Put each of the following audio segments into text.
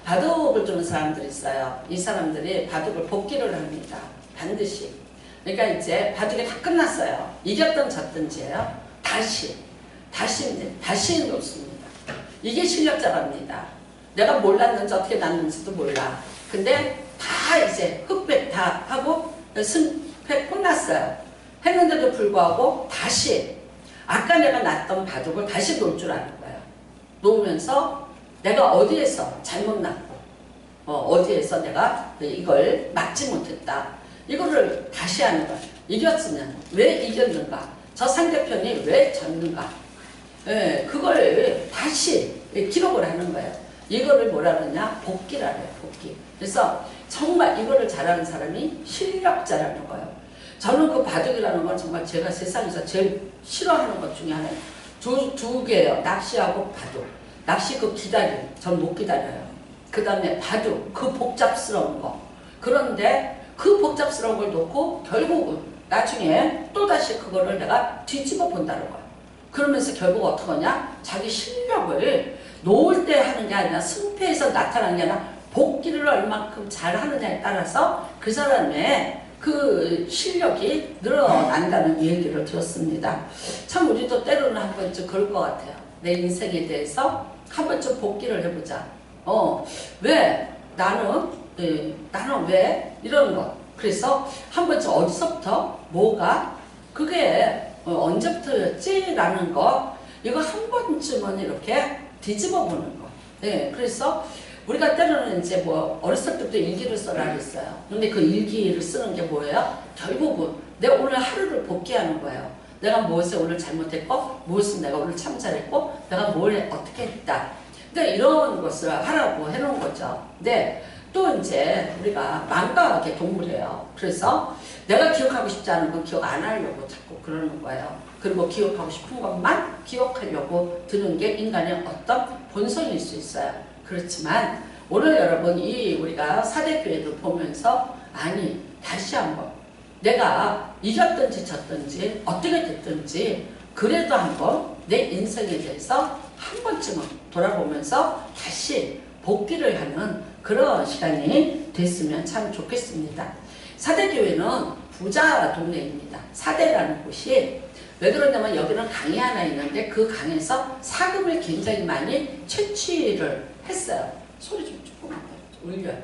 바둑을 두는 사람들이 있어요. 이 사람들이 바둑을 복기를 합니다. 반드시. 그러니까 이제 바둑이 다 끝났어요. 이겼든 졌든지예요. 다시 놓습니다. 이게 실력자랍니다. 내가 몰랐는지 어떻게 났는지도 몰라. 근데 다 이제 흑백 다 하고 승패 끝났어요. 했는데도 불구하고 다시 아까 내가 놨던 바둑을 다시 놓을 줄 아는 거예요. 놓으면서 내가 어디에서 잘못 났고 어디에서 내가 이걸 막지 못했다. 이거를 다시 하는 거예요. 이겼으면 왜 이겼는가? 저 상대편이 왜 졌는가? 예, 그걸 다시 기록을 하는 거예요. 이거를 뭐라 그러냐? 복기라 해요. 복기. 그래서 정말 이거를 잘하는 사람이 실력자라는 거예요. 저는 그 바둑이라는 건 정말 제가 세상에서 제일 싫어하는 것 중에 하나예요. 두 개예요. 낚시하고 바둑. 낚시 그 기다림. 전 못 기다려요. 그 다음에 바둑. 그 복잡스러운 거. 그런데 그 복잡스러운 걸 놓고 결국은 나중에 또다시 그거를 내가 뒤집어 본다는 거예요. 그러면서 결국 어떻게 하냐? 자기 실력을 놓을 때 하는 게 아니라 승패에서 나타나는 게 아니라 복기를 얼만큼 잘 하느냐에 따라서 그 사람의 그 실력이 늘어난다는 얘기를 들었습니다. 참 우리도 때로는 한 번쯤 그럴 것 같아요. 내 인생에 대해서 한 번쯤 복기를 해보자. 왜 나는 왜 이런 것. 그래서 한 번쯤 어디서부터 뭐가 그게 언제부터였지? 라는 거 이거 한 번쯤은 이렇게 뒤집어 보는 거. 네, 그래서 우리가 때로는 이제 뭐 어렸을 때부터 일기를 써라 그랬어요. 근데 그 일기를 쓰는 게 뭐예요? 결국은 내가 오늘 하루를 복기하는 거예요. 내가 무엇을 오늘 잘못했고 무엇을 내가 오늘 참 잘했고 내가 뭘 어떻게 했다. 그러니까 이런 것을 하라고 해놓은 거죠. 근데 또 이제 우리가 망각의 동물이에요. 그래서 내가 기억하고 싶지 않은 건 기억 안 하려고 자꾸 그러는 거예요. 그리고 기억하고 싶은 것만 기억하려고 드는 게 인간의 어떤 본성일 수 있어요. 그렇지만 오늘 여러분 우리가 사대교회를 보면서 아니 다시 한번 내가 이겼든지 졌든지 어떻게 됐든지 그래도 한번 내 인생에 대해서 한 번쯤은 돌아보면서 다시 복귀를 하는 그런 시간이 됐으면 참 좋겠습니다. 사대교회는 부자 동네입니다. 사대라는 곳이 왜 그러냐면 여기는 강이 하나 있는데 그 강에서 사금을 굉장히 많이 채취를 했어요. 소리 좀 조금만 올려요.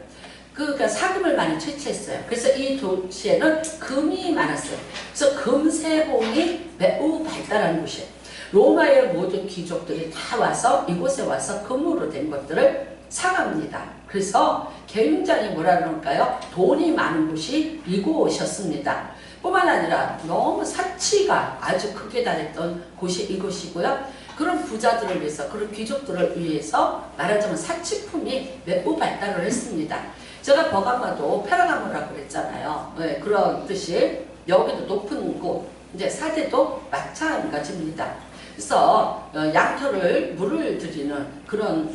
그러니까 사금을 많이 채취했어요. 그래서 이 도시에는 금이 많았어요. 그래서 금세봉이 매우 발달한 곳이에요. 로마의 모든 귀족들이 다 와서 이곳에 와서 금으로 된 것들을 사갑니다. 그래서 굉장히 뭐라 그럴까요? 돈이 많은 곳이 이곳이었습니다. 뿐만 아니라 너무 사치가 아주 크게 달했던 곳이 이곳이고요. 그런 부자들을 위해서, 그런 귀족들을 위해서 말하자면 사치품이 매우 발달을 했습니다. 제가 버가마도 페르가모라고 그랬잖아요. 네, 그런 뜻이 여기도 높은 곳, 이제 사대도 마찬가지입니다. 그래서 양털을 물을 들이는 그런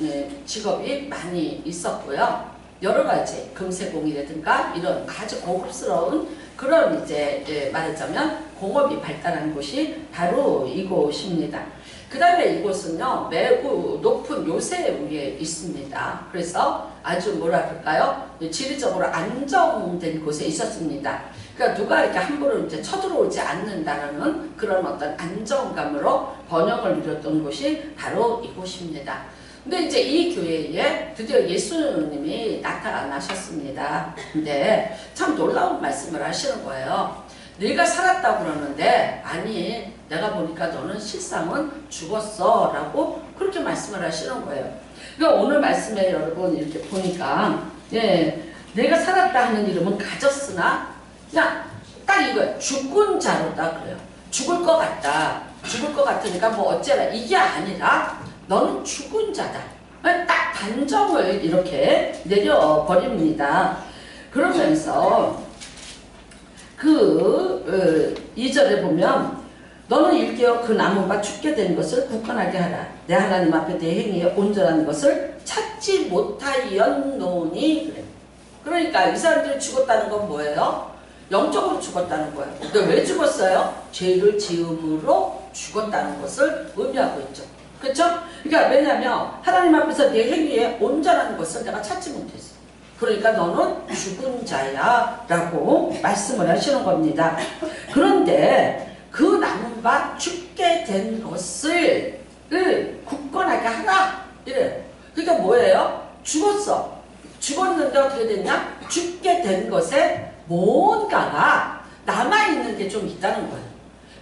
직업이 많이 있었고요. 여러 가지 금세공이라든가 이런 아주 고급스러운 그런 이제 말하자면 공업이 발달한 곳이 바로 이곳입니다. 그 다음에 이곳은요 매우 높은 요새 위에 있습니다. 그래서 아주 뭐라 그럴까요? 지리적으로 안정된 곳에 있었습니다. 그러니까 누가 이렇게 함부로 이제 쳐들어오지 않는다는 그런 어떤 안정감으로 번영을 이뤘던 곳이 바로 이곳입니다. 근데 이제 이 교회에 드디어 예수님이 나타나셨습니다. 근데 참 놀라운 말씀을 하시는 거예요. 네가 살았다고 그러는데 아니 내가 보니까 너는 실상은 죽었어 라고 그렇게 말씀을 하시는 거예요. 그러니까 오늘 말씀에 여러분 이렇게 보니까 내가 살았다 하는 이름은 가졌으나 그냥 딱 이거예요. 죽은 자로다 그래요. 죽을 것 같다. 죽을 것 같으니까 뭐 어째라 이게 아니라 너는 죽은 자다. 딱 단정을 이렇게 내려버립니다. 그러면서 그 2절에 보면 너는 일깨어 그 남은 바 죽게 된 것을 굳건하게 하라. 내 하나님 앞에 내 행위에 온전한 것을 찾지 못하였노니 그래. 그러니까 이 사람들이 죽었다는 건 뭐예요? 영적으로 죽었다는 거예요. 근데 왜 죽었어요? 죄를 지음으로 죽었다는 것을 의미하고 있죠. 그렇죠? 그러니까 왜냐하면 하나님 앞에서 내 행위에 온전한 것을 내가 찾지 못했어. 그러니까 너는 죽은 자야 라고 말씀을 하시는 겁니다. 그런데 그 남은 바 죽게 된 것을 굳건하게 하라 이래요. 그러니까 뭐예요? 죽었어. 죽었는데 어떻게 됐냐? 죽게 된 것에 뭔가가 남아있는 게 좀 있다는 거예요.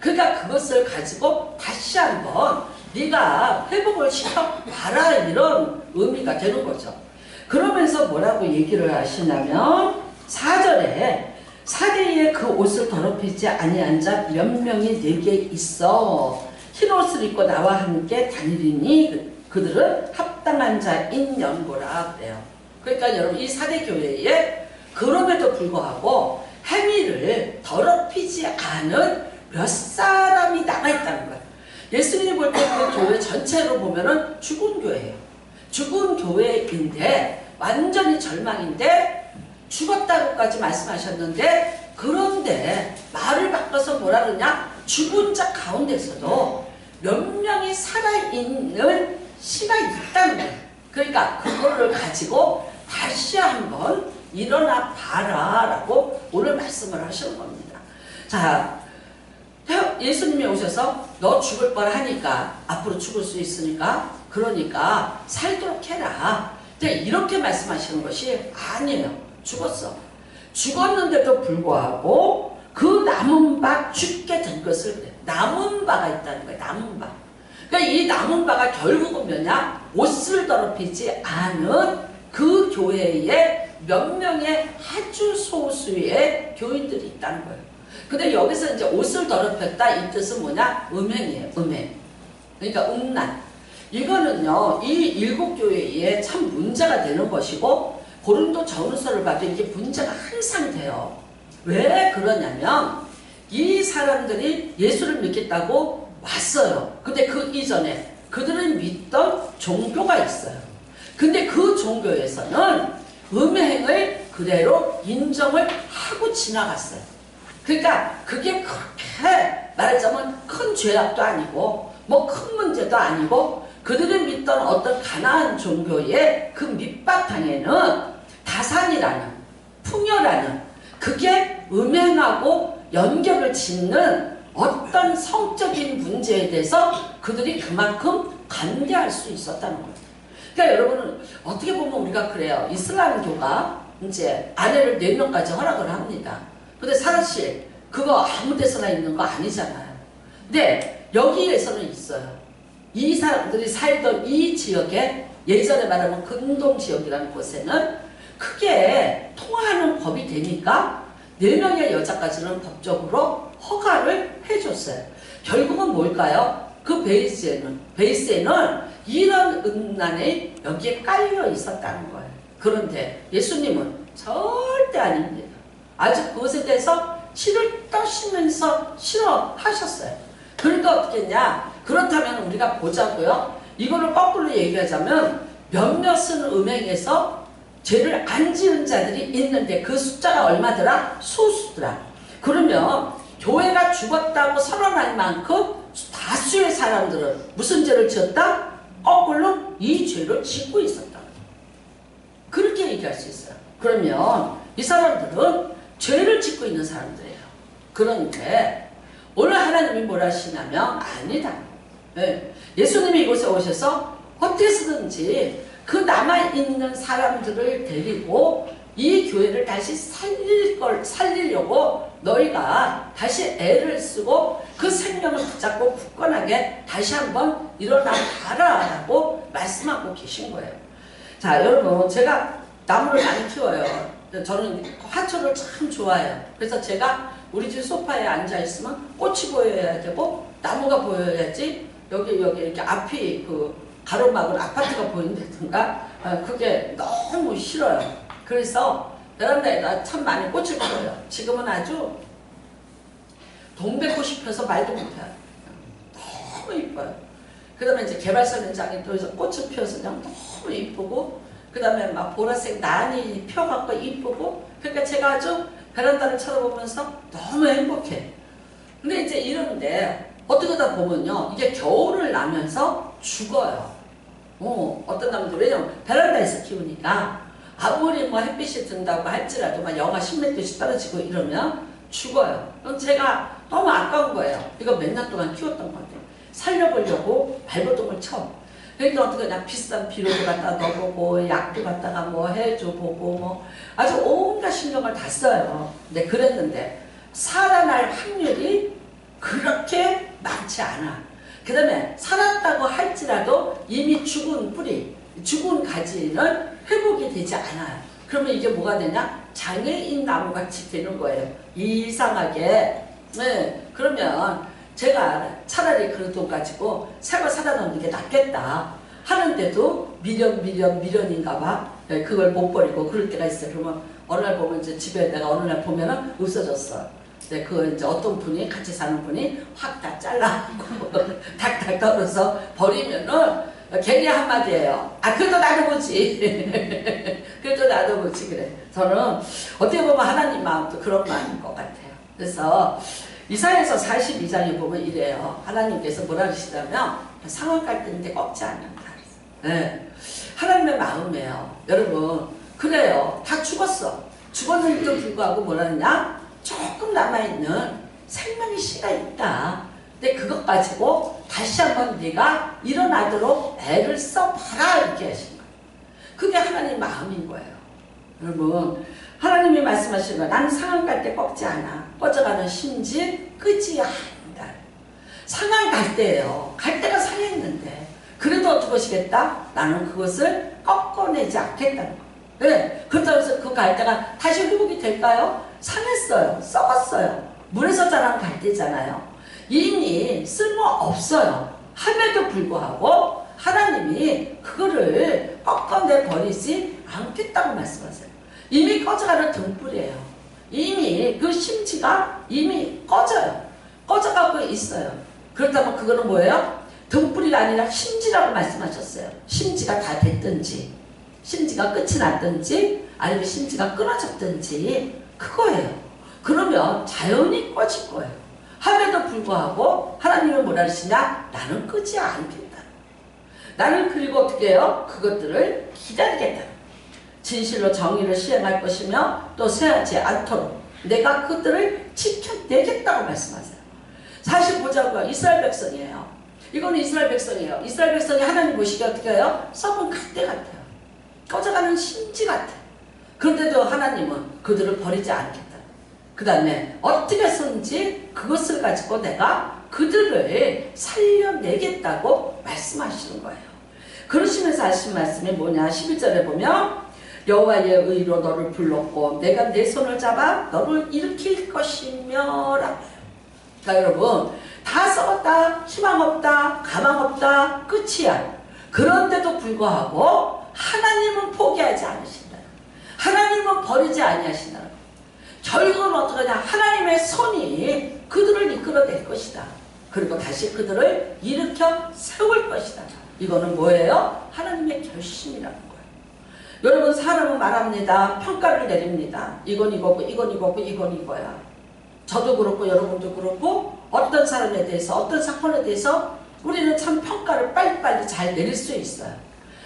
그러니까 그것을 가지고 다시 한번 네가 회복을 시켜봐라 이런 의미가 되는 거죠. 그러면서 뭐라고 얘기를 하시냐면 4절에 사대에 그 옷을 더럽히지 아니한 자 몇 명이 내게 있어 흰 옷을 입고 나와 함께 다니리니 그들은 합당한 자인 연고라 그래요. 그러니까 여러분 이 사대 교회에 그럼에도 불구하고 행위를 더럽히지 않은 몇 사람이 남아있다는 거예요. 예수님이 볼 때 그 교회 전체로 보면은 죽은 교회예요. 죽은 교회인데 완전히 절망인데 죽었다고까지 말씀하셨는데 그런데 말을 바꿔서 뭐라 그러냐? 죽은 자 가운데서도 몇 명이 살아있는 시가 있다는 거예요. 그러니까 그거를 가지고 다시 한번 일어나 봐라 라고 오늘 말씀을 하시는 겁니다. 자, 예수님이 오셔서 너 죽을 뻔 하니까 앞으로 죽을 수 있으니까 그러니까 살도록 해라. 이렇게 말씀하시는 것이 아니에요. 죽었어. 죽었는데도 불구하고 그 남은 바 죽게 된 것을 그래. 남은 바가 있다는 거예요. 남은 바. 그러니까 이 남은 바가 결국은 뭐냐? 옷을 더럽히지 않은 그 교회에 몇 명의 아주 소수의 교인들이 있다는 거예요. 근데 여기서 이제 옷을 더럽혔다 이 뜻은 뭐냐? 음행이에요. 음행. 그러니까 음란. 이거는요, 이 일곱 교회에 참 문제가 되는 것이고, 고린도 전후서를 봐도 이게 문제가 항상 돼요. 왜 그러냐면, 이 사람들이 예수를 믿겠다고 왔어요. 근데 그 이전에 그들은 믿던 종교가 있어요. 근데 그 종교에서는 음행을 그대로 인정을 하고 지나갔어요. 그러니까 그게 그렇게 말하자면 큰 죄악도 아니고 뭐 큰 문제도 아니고 그들이 믿던 어떤 가나안 종교의 그 밑바탕에는 다산이라는 풍요라는 그게 음행하고 연결을 짓는 어떤 성적인 문제에 대해서 그들이 그만큼 관대할 수 있었다는 겁니다. 그러니까 여러분은 어떻게 보면 우리가 그래요. 이슬람교가 이제 아내를 4명까지 허락을 합니다. 근데 사실 그거 아무 데서나 있는 거 아니잖아요. 근데 여기에서는 있어요. 이 사람들이 살던 이 지역에 예전에 말하면 근동 지역이라는 곳에는 크게 통하는 법이 되니까 4명의 여자까지는 법적으로 허가를 해줬어요. 결국은 뭘까요? 그 베이스에는 이런 음란이 여기에 깔려 있었다는 거예요. 그런데 예수님은 절대 아닙니다. 아주 그것에 대해서 치를 떠시면서 싫어하셨어요. 그러니까 어떻게 했냐? 그렇다면 우리가 보자고요. 이거를 거꾸로 얘기하자면 몇몇은 음행에서 죄를 안 지은 자들이 있는데 그 숫자가 얼마더라? 소수더라. 그러면 교회가 죽었다고 선언할 만큼 다수의 사람들은 무슨 죄를 지었다? 거꾸로 이 죄를 짓고 있었다. 그렇게 얘기할 수 있어요. 그러면 이 사람들은 죄를 짓고 있는 사람들이에요. 그런데 오늘 하나님이 뭐라 하시냐면 아니다. 네. 예수님이 이곳에 오셔서 어떻게 쓰든지 그 남아있는 사람들을 데리고 이 교회를 다시 살리려고 너희가 다시 애를 쓰고 그 생명을 붙잡고 굳건하게 다시 한번 일어나 봐라 라고 말씀하고 계신 거예요. 자, 여러분, 제가 나무를 많이 키워요. 저는 화초를 참 좋아해요. 그래서 제가 우리 집 소파에 앉아있으면 꽃이 보여야 되고 나무가 보여야지 여기 이렇게 앞이 그 가로막은 아파트가 보인다든가 그게 너무 싫어요. 그래서 베란다에다 참 많이 꽃을 피워요. 지금은 아주 동백꽃이 펴서 말도 못해요. 너무 이뻐요. 그 다음에 이제 개발사 현장에 또 꽃을 피워서 그냥 너무 이쁘고 그 다음에 막 보라색 난이 펴갖고 이쁘고 그러니까 제가 아주 베란다를 쳐다보면서 너무 행복해. 근데 이제 이러는데 어떻게 하다 보면요 이게 겨울을 나면서 죽어요. 어떤 남들, 왜냐면 베란다에서 키우니까 아무리 뭐 햇빛이 든다고 할지라도 막 영하 10몇 도씩 떨어지고 이러면 죽어요. 그럼 제가 너무 아까운 거예요. 이거 몇 년 동안 키웠던 건데 살려보려고 발버둥을 쳐. 그러니까 어떻게 그냥 비싼 비료도 갖다 넣어보고 약도 갖다가 뭐 해줘보고 뭐 아주 온갖 신경을 다 써요. 근데 그랬는데 살아날 확률이 그렇게 많지 않아. 그 다음에 살았다고 할지라도 이미 죽은 뿌리, 죽은 가지는 회복이 되지 않아요. 그러면 이게 뭐가 되냐? 장애인 나무같이 되는 거예요. 이상하게. 네, 그러면 제가 차라리 그 돈 가지고 새거 사다 놓는 게 낫겠다 하는데도 미련인가 봐. 네, 그걸 못 버리고 그럴 때가 있어요. 그러면 어느 날 보면 이제 집에 내가 어느 날 보면은 없어졌어. 네, 그 이제 어떤 분이 같이 사는 분이 확 다 잘라고 탁탁 떨어서 버리면은 괜히 한마디예요. 아, 그래도 나도 보지. 그래도 나도 보지. 그래. 저는 어떻게 보면 하나님 마음도 그런 마음인 것 같아요. 그래서 이사야서 42장에 보면 이래요. 하나님께서 뭐라 그러시냐면 상황 갈등인데 꺾지 않는다. 네. 하나님의 마음이에요. 여러분, 그래요. 다 죽었어. 죽었는데도 불구하고 뭐라 하느냐? 조금 남아있는 생명의 씨가 있다. 근데 그것 가지고 다시 한번 네가 일어나도록 애를 써봐라 이렇게 하신 거예요. 그게 하나님 마음인 거예요. 여러분, 하나님이 말씀하시는 거예요. 나는 상한 갈 때 꺾지 않아. 꺼져가는 심지 끄지 않는다. 상한 갈 때예요. 갈 때가 상했는데 그래도 어떻게 하시겠다? 나는 그것을 꺾어내지 않겠다는 거예요. 네. 그렇다고 해서 그 갈대가 다시 회복이 될까요? 상했어요. 썩었어요. 물에서 자란 갈대잖아요. 이미 쓸모없어요. 함에도 불구하고 하나님이 그거를 꺾어내 버리지 않겠다고 말씀하세요. 이미 꺼져가는 등불이에요. 이미 그 심지가 이미 꺼져요. 꺼져가고 있어요. 그렇다면 그거는 뭐예요? 등불이 아니라 심지라고 말씀하셨어요. 심지가 다 됐든지 심지가 끝이 났든지 아니면 심지가 끊어졌든지 그거예요. 그러면 자연히 꺼질 거예요. 함에도 불구하고 하나님은 뭐라 하시냐? 나는 끄지 않겠다. 나는 그리고 어떻게 해요? 그것들을 기다리겠다. 진실로 정의를 시행할 것이며 또 쇠하지 않도록 내가 그들을 지켜내겠다고 말씀하세요. 사실 보자고요. 이스라엘 백성이에요. 이거는 이스라엘 백성이에요. 이스라엘 백성이 하나님 보시기에 어떻게 해요? 썩은 갈대 같아요. 꺼져가는 심지 같아. 그런데도 하나님은 그들을 버리지 않겠다. 그 다음에 어떻게 해서든지 그것을 가지고 내가 그들을 살려내겠다고 말씀하시는 거예요. 그러시면서 하신 말씀이 뭐냐? 11절에 보면 여호와의 의로 너를 불렀고 내가 내 손을 잡아 너를 일으킬 것이며 라고 해요. 그러니까 여러분 다 썩었다, 희망 없다, 가망 없다, 끝이야. 그런데도 불구하고 하나님은 포기하지 않으신다. 하나님은 버리지 아니하신다. 결국은 어떻게 하냐? 하나님의 손이 그들을 이끌어낼 것이다. 그리고 다시 그들을 일으켜 세울 것이다. 이거는 뭐예요? 하나님의 결심이라는 거예요. 여러분 사람은 말합니다. 평가를 내립니다. 이건 이거고 이건 이거고 이건 이거야. 저도 그렇고 여러분도 그렇고 어떤 사람에 대해서 어떤 사건에 대해서 우리는 참 평가를 빨리빨리 잘 내릴 수 있어요.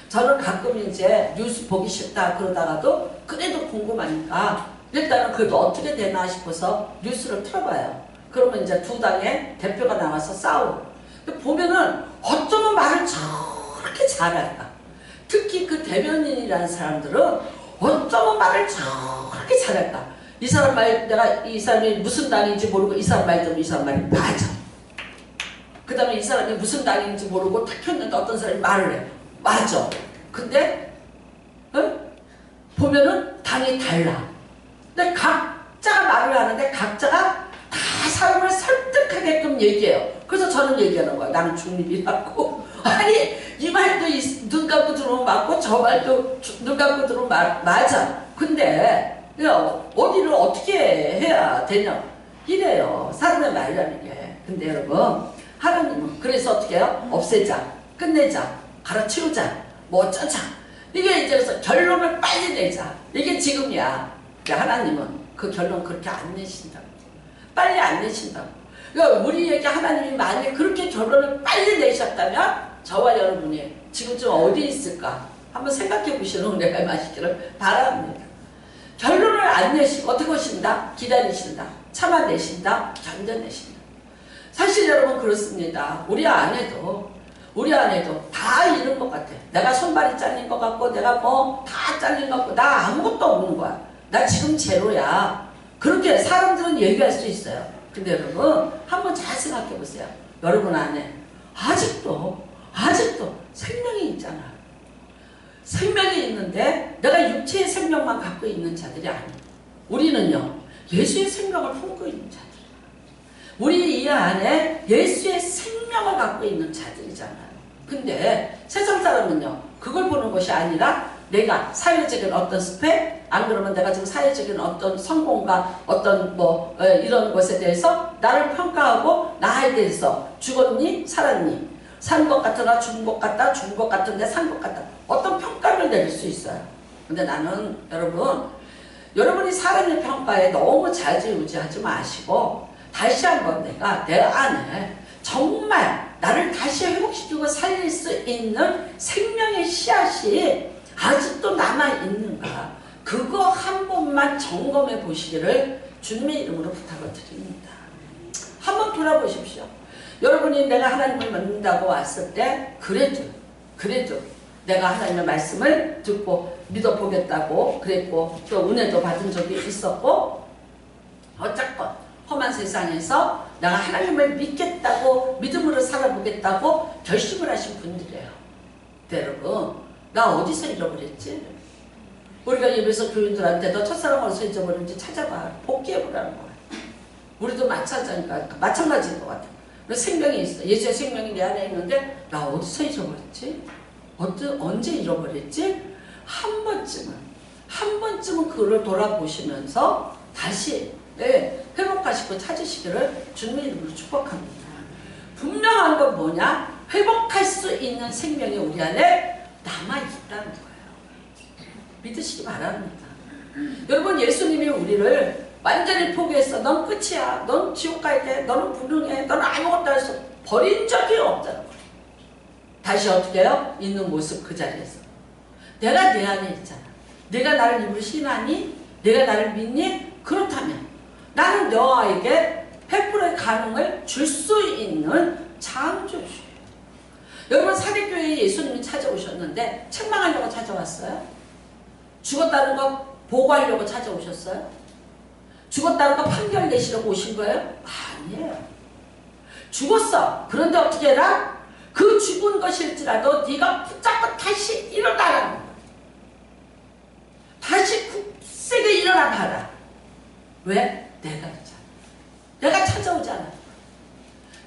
저는 가끔 이제 뉴스 보기 싫다 그러다가도 그래도 궁금하니까 일단은 그래도 어떻게 되나 싶어서 뉴스를 틀어봐요. 그러면 이제 두 당의 대표가 나와서 싸우고 보면은 어쩌면 말을 저렇게 잘할까. 특히 그 대변인이라는 사람들은 어쩌면 말을 저렇게 잘할까. 이 사람 말 내가 이 사람이 무슨 당인지 모르고 이 사람 말 들으면 이 사람 말이 맞아. 그 다음에 이 사람이 무슨 당인지 모르고 탁 켰는데 어떤 사람이 말을 해. 맞아. 근데 보면은 당이 달라. 근데 각자가 말을 하는데 각자가 다 사람을 설득하게끔 얘기해요. 그래서 저는 얘기하는 거야. 나는 중립이라고. 아니 이 말도 눈 감고 들어오면 맞고 저 말도 눈 감고 들어오면 맞아. 근데 어디를 어떻게 해야 되냐 이래요. 사람의 말이라는 게. 근데 여러분 하나님은 그래서 어떻게 해요? 없애자, 끝내자, 갈아치우자, 뭐 어쩌자. 이게 이제 그래서 결론을 빨리 내자. 이게 지금이야. 근데 하나님은 그 결론 그렇게 안 내신다고. 빨리 안 내신다고. 그러니까 우리에게 하나님이 만약 그렇게 결론을 빨리 내셨다면 저와 여러분이 지금쯤 어디 있을까 한번 생각해 보시는 은혜가 임하시기를 바랍니다. 결론을 안 내시고 어떻게 하신다? 기다리신다. 참아내신다. 견뎌내신다. 사실 여러분 그렇습니다. 우리 안에도 다 이런 것 같아. 내가 손발이 잘린 것 같고 내가 뭐 다 잘린 것 같고 나 아무것도 없는 거야. 나 지금 제로야. 그렇게 사람들은 얘기할 수 있어요. 근데 여러분 한번 잘 생각해 보세요. 여러분 안에 아직도 생명이 있잖아. 생명이 있는데 내가 육체의 생명만 갖고 있는 자들이 아니에요. 우리는요 예수의 생명을 품고 있는 자들. 우리 이 안에 예수의 생명을 갖고 있는 자들이잖아요. 근데 세상 사람은요 그걸 보는 것이 아니라 내가 사회적인 어떤 스펙, 안 그러면 내가 지금 사회적인 어떤 성공과 어떤 뭐 이런 것에 대해서 나를 평가하고 나에 대해서 죽었니? 살았니? 산 것 같으나 죽은 것 같다, 죽은 것 같은데 산 것 같다. 어떤 평가를 내릴 수 있어요. 근데 나는 여러분이 사람의 평가에 너무 좌지우지하지 마시고 다시 한번 내가 내 안에 정말 나를 다시 회복시키고 살릴 수 있는 생명의 씨앗이 아직도 남아있는가 그거 한 번만 점검해 보시기를 주님의 이름으로 부탁을 드립니다. 한번 돌아보십시오. 여러분이 내가 하나님을 믿는다고 왔을 때 그래도 내가 하나님의 말씀을 듣고 믿어보겠다고 그랬고 또 은혜도 받은 적이 있었고 어쨌건 험한 세상에서 내가 하나님을 믿겠다고 믿음으로 살아보겠다고 결심을 하신 분들이에요. 여러분 나 어디서 잃어버렸지? 우리가 예배에서 교인들한테 너 첫사랑 어디서 잊어버렸는지 찾아봐. 복귀해보라는 거야. 우리도 마찬가지인 것 같아. 생명이 있어. 예수의 생명이 내 안에 있는데 나 어디서 잊어버렸지? 언제 잃어버렸지? 한 번쯤은 그걸 돌아보시면서 다시 회복하시고 찾으시기를 주님의 이름으로 축복합니다. 분명한 건 뭐냐? 회복할 수 있는 생명이 우리 안에 남아있다는 거예요. 믿으시기 바랍니다. 여러분 예수님이 우리를 완전히 포기했어. 넌 끝이야. 넌 지옥 갈 때 너는 불능해. 너는 아무것도 할 수 없어. 버린 적이 없다는 거예요. 다시 어떻게 해요? 있는 모습 그 자리에서. 내가 내 안에 있잖아. 내가 나를 입으로 신하니? 내가 나를 믿니? 그렇다면 나는 너에게 100%의 가능을 줄 수 있는 창조주예요. 여러분 사립교회에 예수님이 찾아오셨는데 책망하려고 찾아왔어요? 죽었다는 거 보고하려고 찾아오셨어요? 죽었다는 거 판결 내시려고 오신 거예요? 아니에요. 죽었어. 그런데 어떻게 해라? 그 죽은 것일지라도 네가 붙잡고 다시 일어나라는 거야. 다시 굳세게 일어나 봐라. 왜? 내가 그렇잖아. 내가 찾아오잖아.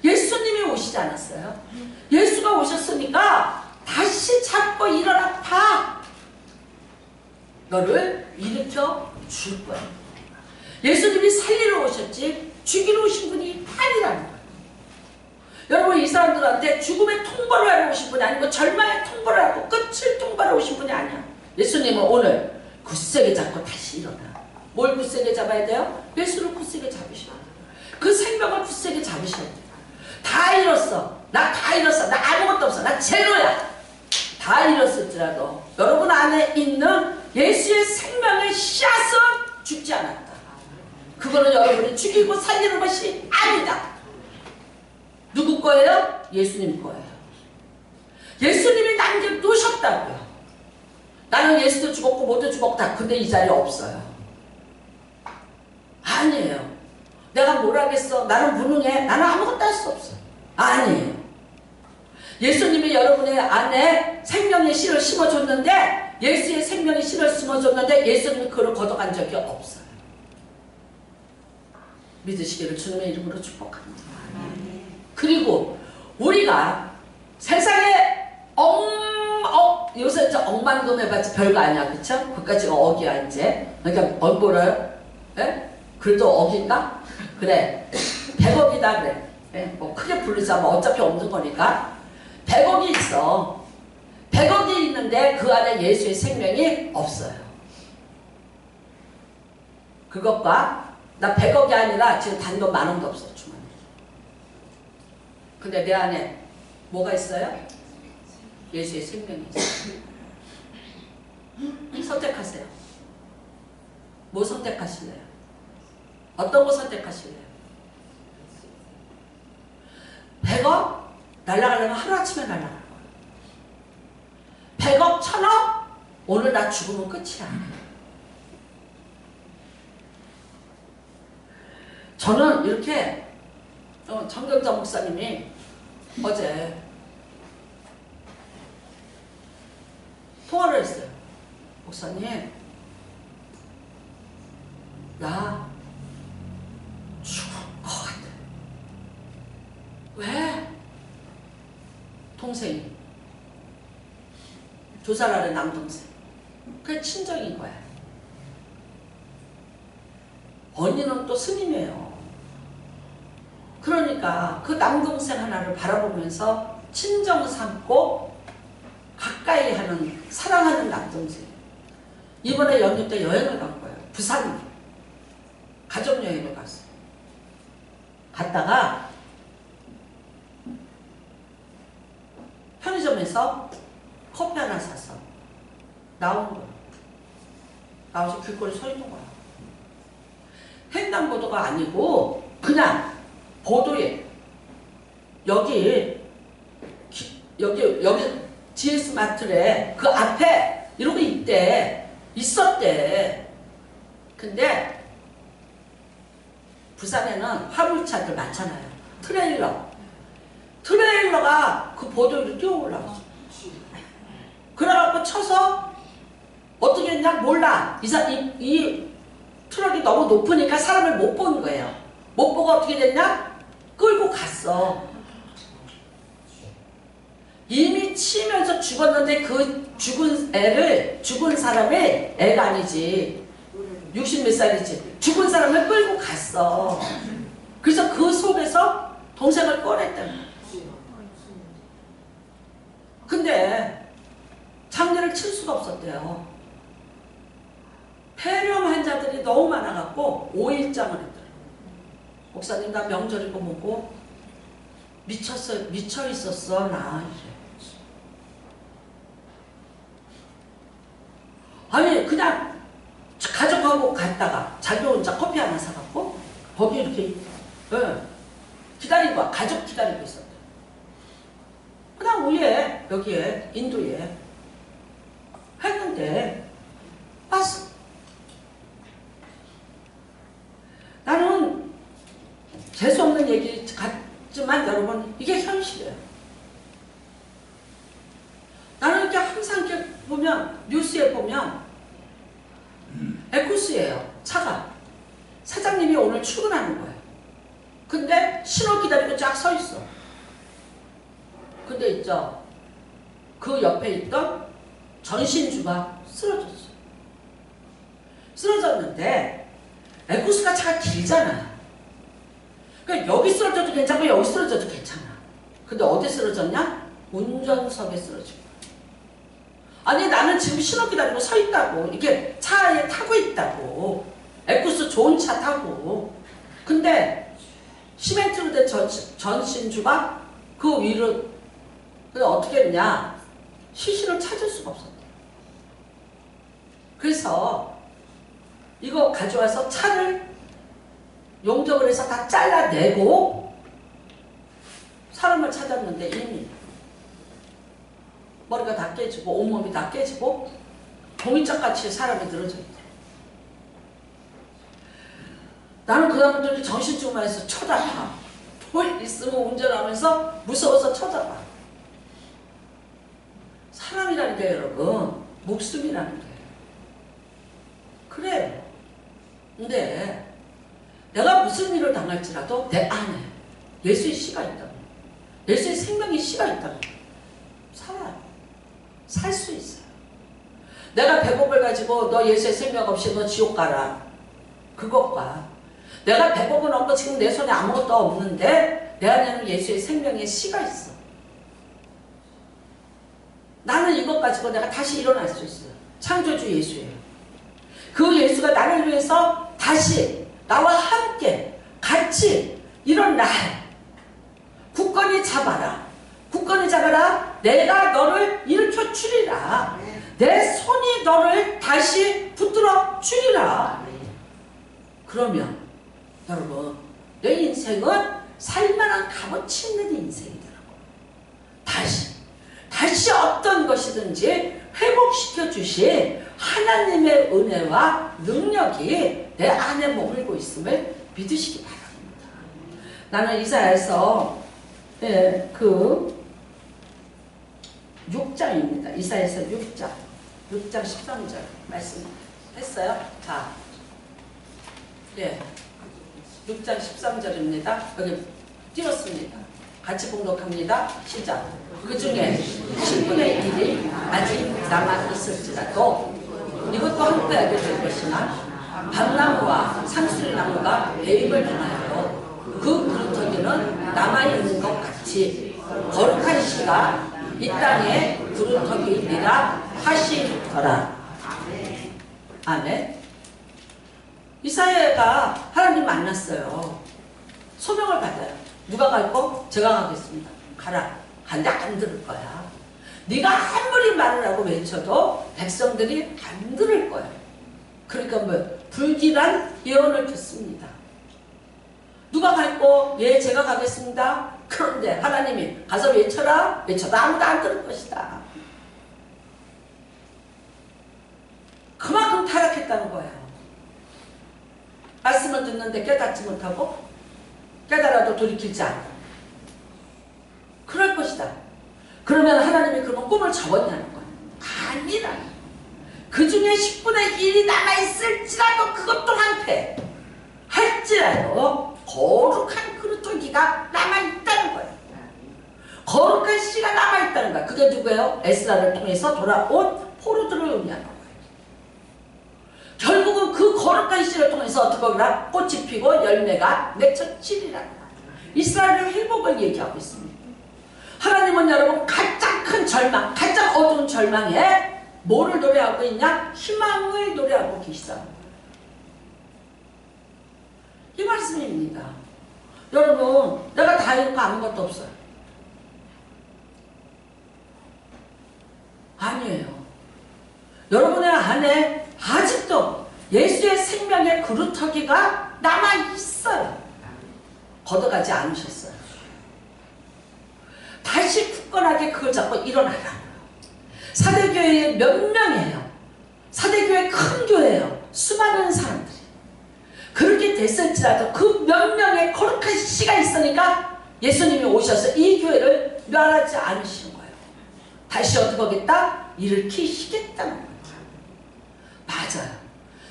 예수님이 오시지 않았어요? 예수가 오셨으니까 다시 잡고 일어나 봐. 너를 일으켜 줄 거야. 예수님이 살리러 오셨지 죽이러 오신 분이 아니라는 거예요. 여러분 이 사람들한테 죽음의 통보를 하러 오신 분이 아니고 절망의 통보를 하고 끝을 통보하러 오신 분이 아니야. 예수님은 오늘 굳세게 잡고 다시 일어나. 뭘 굳세게 잡아야 돼요? 예수를 굳세게 잡으셔야 돼요. 그 생명을 굳세게 잡으셔야 돼요. 다 잃었어. 나 다 잃었어. 나 아무것도 없어. 나 제로야. 다 잃었을지라도 여러분 안에 있는 예수의 생명의 씨앗은 죽지 않았다. 그거는 여러분이 죽이고 살리는 것이 아니다. 누구 거예요? 예수님 거예요. 예수님이 남겨두셨다고요. 나는 예수도 죽었고 모두 죽었다. 근데 이 자리에 없어요. 아니에요. 내가 뭘 하겠어? 나는 무능해. 나는 아무것도 할 수 없어. 아니에요. 예수님이 여러분의 안에 생명의 씨를 심어줬는데 예수의 생명의 씨를 심어줬는데 예수님이 그걸 걷어간 적이 없어요. 믿으시기를 주님의 이름으로 축복합니다. 그리고 우리가 세상에 요새 억만금 해봤자 별거 아니야. 그쵸? 그까지 억이야 이제. 그러니까 뭐를 그래도 억인가? 그래 100억이다 그래. 뭐 크게 부르자면 어차피 없는 거니까 100억이 있어. 100억이 있는데 그 안에 예수의 생명이 없어요. 그것과 나 100억이 아니라 지금 단돈 10,000원도 없어 주머니. 근데 내 안에 뭐가 있어요? 예수의 생명이 있어요. 선택하세요. 뭐 선택하실래요? 어떤 거 선택하실래요? 100억? 날아가려면 하루아침에 날아갈 거예요. 100억, 1000억? 오늘 나 죽으면 끝이야. 저는 이렇게 정경자 목사님이 어제 통화를 했어요. 목사님, 나 죽을 것 같아. 왜? 동생이 두 살 아래 남동생. 그게 친정인 거야. 언니는 또 스님이에요. 그러니까 그 남동생 하나를 바라보면서 친정 삼고 가까이 하는, 사랑하는 남동생. 이번에 연휴 때 여행을 간 거예요. 부산 가족여행을 갔어요. 갔다가 편의점에서 커피 하나 사서 나온 거예요. 나와서 길거리 서 있는 거야. 횡단보도가 아니고 그냥 보도에 여기 GS 마트에 그 앞에 이러고 있었대. 근데 부산에는 화물차들 많잖아요. 트레일러가 그 보도 위로 뛰어 올라왔어. 그래갖고 쳐서 어떻게 했냐 몰라. 이 트럭이 너무 높으니까 사람을 못 본 거예요. 못 보고 어떻게 됐냐? 끌고 갔어. 이미 치면서 죽었는데 그 죽은 사람이 애가 아니지. 60 몇 살이지. 죽은 사람을 끌고 갔어. 그래서 그 속에서 동생을 꺼냈다는. 근데 장례를 칠 수가 없었대요. 폐렴 환자들이 너무 많아갖고 5일장을 했더라고요. 목사님, 나 명절이고 뭐고 미쳐 있었어 나. 아니 그냥 가족하고 갔다가 자기 혼자 커피 하나 사갖고 거기 이렇게 기다린 거야. 가족 기다리고 있었대. 그냥 위에 여기에 인도에 했는데 봤어. 나는 재수없는 얘기 같지만 여러분 이게 현실이에요. 나는 이렇게 항상 이렇게 보면 뉴스에 보면 에쿠스예요. 차가 사장님이 오늘 출근하는 거예요. 근데 신호 기다리고 쫙 서 있어. 근데 있죠, 그 옆에 있던 전신주가 쓰러졌어. 쓰러졌는데 에쿠스가 차가 길잖아. 그러니까 여기 쓰러져도 괜찮고 여기 쓰러져도 괜찮아. 근데 어디 쓰러졌냐? 운전석에 쓰러진 거야. 아니 나는 지금 신호 기다리고 서 있다고. 이렇게 차에 타고 있다고. 에쿠스 좋은 차 타고. 근데 시멘트로 된 전신주가 그 위로. 그래서 어떻게 했냐? 시신을 찾을 수가 없었대. 그래서 이거 가져와서 차를 용접을 해서 다 잘라내고 사람을 찾았는데 이미 머리가 다 깨지고 온몸이 다 깨지고 종이짝같이 사람이 늘어져 있대. 나는 그 사람들이 정신줄만 해서 쳐다봐. 돌 있으면 운전하면서 무서워서 쳐다봐. 사람이라는 게 여러분 목숨이라는 게 그래. 근데 내가 무슨 일을 당할지라도 내 안에 예수의 씨가 있다고, 예수의 생명의 씨가 있다고 살아요. 살 수 있어요. 내가 100억을 가지고 너 예수의 생명 없이 너 지옥 가라, 그것과 내가 100억은 없고 지금 내 손에 아무것도 없는데 내 안에는 예수의 생명의 씨가 있어. 나는 이것 가지고 내가 다시 일어날 수 있어요. 창조주 예수예요. 그 예수가 나를 위해서 다시 나와 함께 같이 이런 날 굳건히 잡아라. 굳건히 잡아라. 내가 너를 일으켜 주리라. 내 손이 너를 다시 붙들어 주리라. 그러면 여러분, 내 인생은 살만한 값어치 있는 인생이더라고. 다시 어떤 것이든지 회복시켜 주신 하나님의 은혜와 능력이 내 안에 머물고 있음을 믿으시기 바랍니다. 나는 이사야에서 그 6장입니다. 이사야에서 6장 13절 말씀했어요. 자, 6장 13절입니다. 여기 띄웠습니다. 같이 봉독합니다. 시작. 그 중에 10분의 1이 아직 남아 있을지라도 이것도 함께하게 될 것이나 밤나무와 상수리나무가 배임을 당하여도 그 그루터기는 남아있는 것 같이 거룩한 씨가 이 땅에 그루터기이니라 하시더라. 아멘. 이사야가 하나님 만났어요. 소명을 받아요. 누가 갈고? 제가 가겠습니다. 가라. 근데 안 들을 거야. 네가 아무리 말을 하고 외쳐도 백성들이 안 들을 거야. 그러니까 뭐 불길한 예언을 듣습니다. 누가 갈고? 예, 제가 가겠습니다. 그런데 하나님이 가서 외쳐라. 외쳐도 아무도 안 들을 것이다. 그만큼 타락했다는 거예요. 말씀을 듣는데 깨닫지 못하고 깨달아도 돌이키지 않고 그럴 것이다. 그러면 하나님이 그러면 꿈을 접었냐는 거예요. 아니라 그 중에 10분의 1이 남아있을지라도 그것 또한 패 할지라도 거룩한 그루터기가 남아있다는 거예요. 거룩한 씨가 남아있다는 거예요. 그게 누구예요? 에스라를 통해서 돌아온 포로들을 의미하는 거예요. 결국은 그 거룩한 씨를 통해서 어떻게 보면 꽃이 피고 열매가 맺혀지리라는 거예요. 이스라엘의 회복을 얘기하고 있습니다. 하나님은 여러분 가장 큰 절망, 가장 어두운 절망에 뭐를 노래하고 있냐? 희망을 노래하고 계시다. 이 말씀입니다. 여러분, 내가 다 이런 거 아무것도 없어요. 아니에요. 여러분의 안에 아직도 예수의 생명의 그루터기가 남아있어요. 걷어가지 않으셨어요. 다시 굳건하게 그걸 잡고 일어나라. 사대교회에 몇 명이에요. 사대교회 큰 교회예요. 수많은 사람들이. 그렇게 됐을지라도 그 몇 명의 거룩한 씨가 있으니까 예수님이 오셔서 이 교회를 멸하지 않으신 거예요. 다시 어떻게 하겠다? 일으키시겠다는 거예요. 맞아요.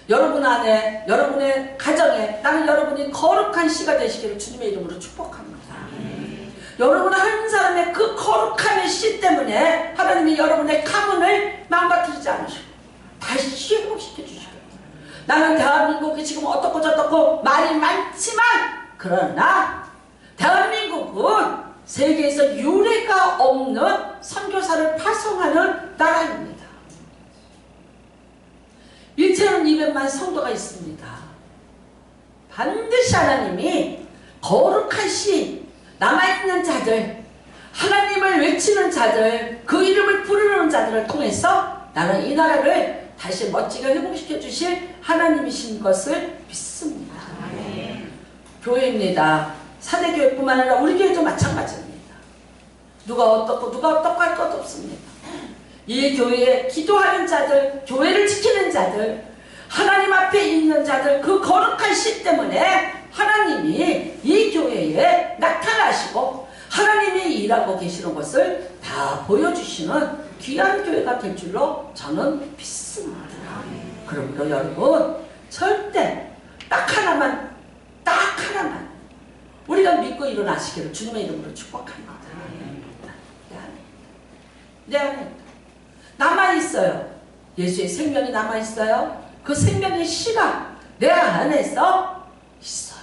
여러분 안에, 여러분의 가정에 나는 여러분이 거룩한 씨가 되시기를 주님의 이름으로 축복합니다. 여러분 한 사람의 그 거룩함의 씨 때문에 하나님이 여러분의 가문을 망가뜨리지 않으시고 다시 회복시켜 주시고, 나는 대한민국이 지금 어떻고 저떻고 말이 많지만 그러나 대한민국은 세계에서 유례가 없는 선교사를 파송하는 나라입니다. 일체는 200만 성도가 있습니다. 반드시 하나님이 거룩한 씨, 남아있는 자들, 하나님을 외치는 자들, 그 이름을 부르는 자들을 통해서 나는 이 나라를 다시 멋지게 회복시켜 주실 하나님이신 것을 믿습니다. 교회입니다. 사대교회뿐만 아니라 우리 교회도 마찬가지입니다. 누가 어떻고 할 것 없습니다. 이 교회에 기도하는 자들, 교회를 지키는 자들, 하나님 앞에 있는 자들, 그 거룩한 씨 때문에 하나님이 이 교회에 나타나시고 하나님이 일하고 계시는 것을 다 보여주시는 귀한 교회가 될 줄로 저는 믿습니다. 그러므로 여러분 절대 딱 하나만 우리가 믿고 일어나시기를 주님의 이름으로 축복합니다. 내 안에 남아있어요. 예수의 생명이 남아있어요. 그 생명의 씨가 내 안에서 있어요.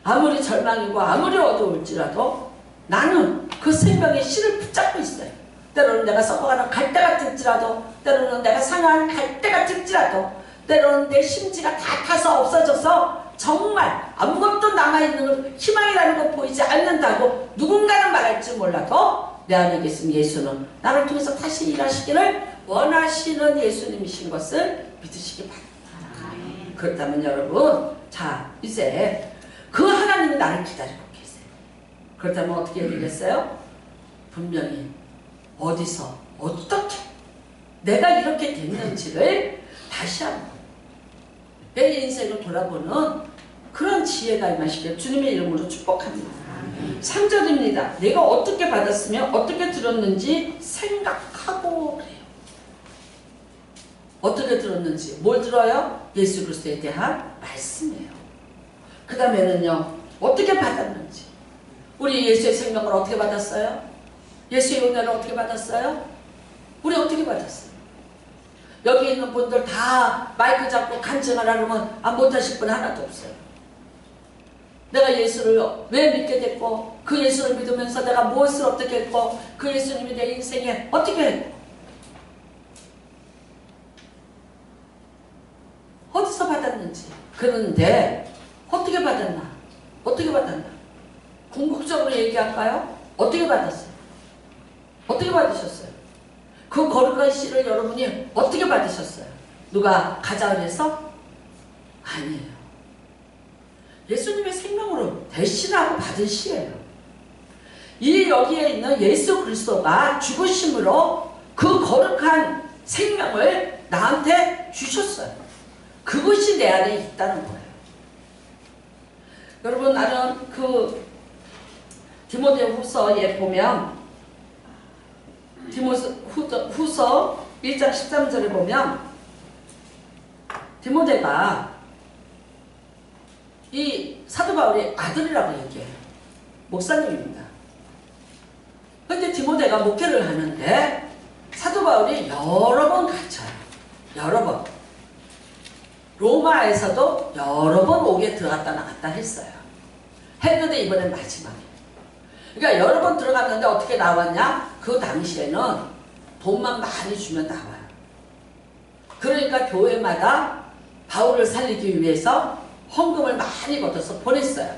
아무리 절망이고 아무리 어두울지라도 나는 그 생명의 씨를 붙잡고 있어요. 때로는 내가 썩어가는 갈대 같을지라도, 때로는 내가 상한 갈대 같을지라도, 때로는 내 심지가 다 타서 없어져서 정말 아무것도 남아있는 희망이라는 거 보이지 않는다고 누군가는 말할지 몰라도 내 안에 계신 예수는 나를 통해서 다시 일하시기를 원하시는 예수님이신 것을 믿으시기 바랍니다. 그렇다면 여러분, 자 이제 그 하나님이 나를 기다리고 계세요. 그렇다면 어떻게 해야 되겠어요? 분명히 어디서 어떻게 내가 이렇게 됐는지를 다시 한번 내 인생을 돌아보는 그런 지혜가 임하시길 주님의 이름으로 축복합니다. 3절입니다. 내가 어떻게 받았으며 어떻게 들었는지 생각하고 그래요. 어떻게 들었는지 뭘 들어요? 예수 그리스도에 대한 말씀이에요. 그 다음에는요, 어떻게 받았는지. 우리 예수의 생명을 어떻게 받았어요? 예수의 은혜를 어떻게 받았어요? 우리 어떻게 받았어요? 여기 있는 분들 다 마이크 잡고 간증을 하려면 못하실 분 하나도 없어요. 내가 예수를 왜 믿게 됐고, 그 예수를 믿으면서 내가 무엇을 어떻게 했고, 그 예수님이 내 인생에 어떻게 했고, 어디서 받았는지. 그런데 어떻게 받았나? 어떻게 받았나? 궁극적으로 얘기할까요? 어떻게 받았어요? 어떻게 받으셨어요? 그 거룩한 씨를 여러분이 어떻게 받으셨어요? 누가 가자 그래서? 아니에요. 예수님의 생명으로 대신하고 받은 씨예요. 이 여기에 있는 예수 그리스도가 죽으심으로 그 거룩한 생명을 나한테 주셨어요. 그것이 내 안에 있다는 거예요. 여러분, 나는 그 디모데후서에 보면 디모데후서 1장 13절에 보면 디모데가 이 사도 바울의 아들이라고 얘기해요. 목사님입니다. 그런데 디모데가 목회를 하는데 사도 바울이 여러 번 갇혀요. 여러 번. 로마에서도 여러 번 옥에 들어갔다 나갔다 했어요. 했는데 이번엔 마지막이에요. 그러니까 여러 번 들어갔는데 어떻게 나왔냐? 그 당시에는 돈만 많이 주면 나와요. 그러니까 교회마다 바울을 살리기 위해서 헌금을 많이 걷어서 보냈어요.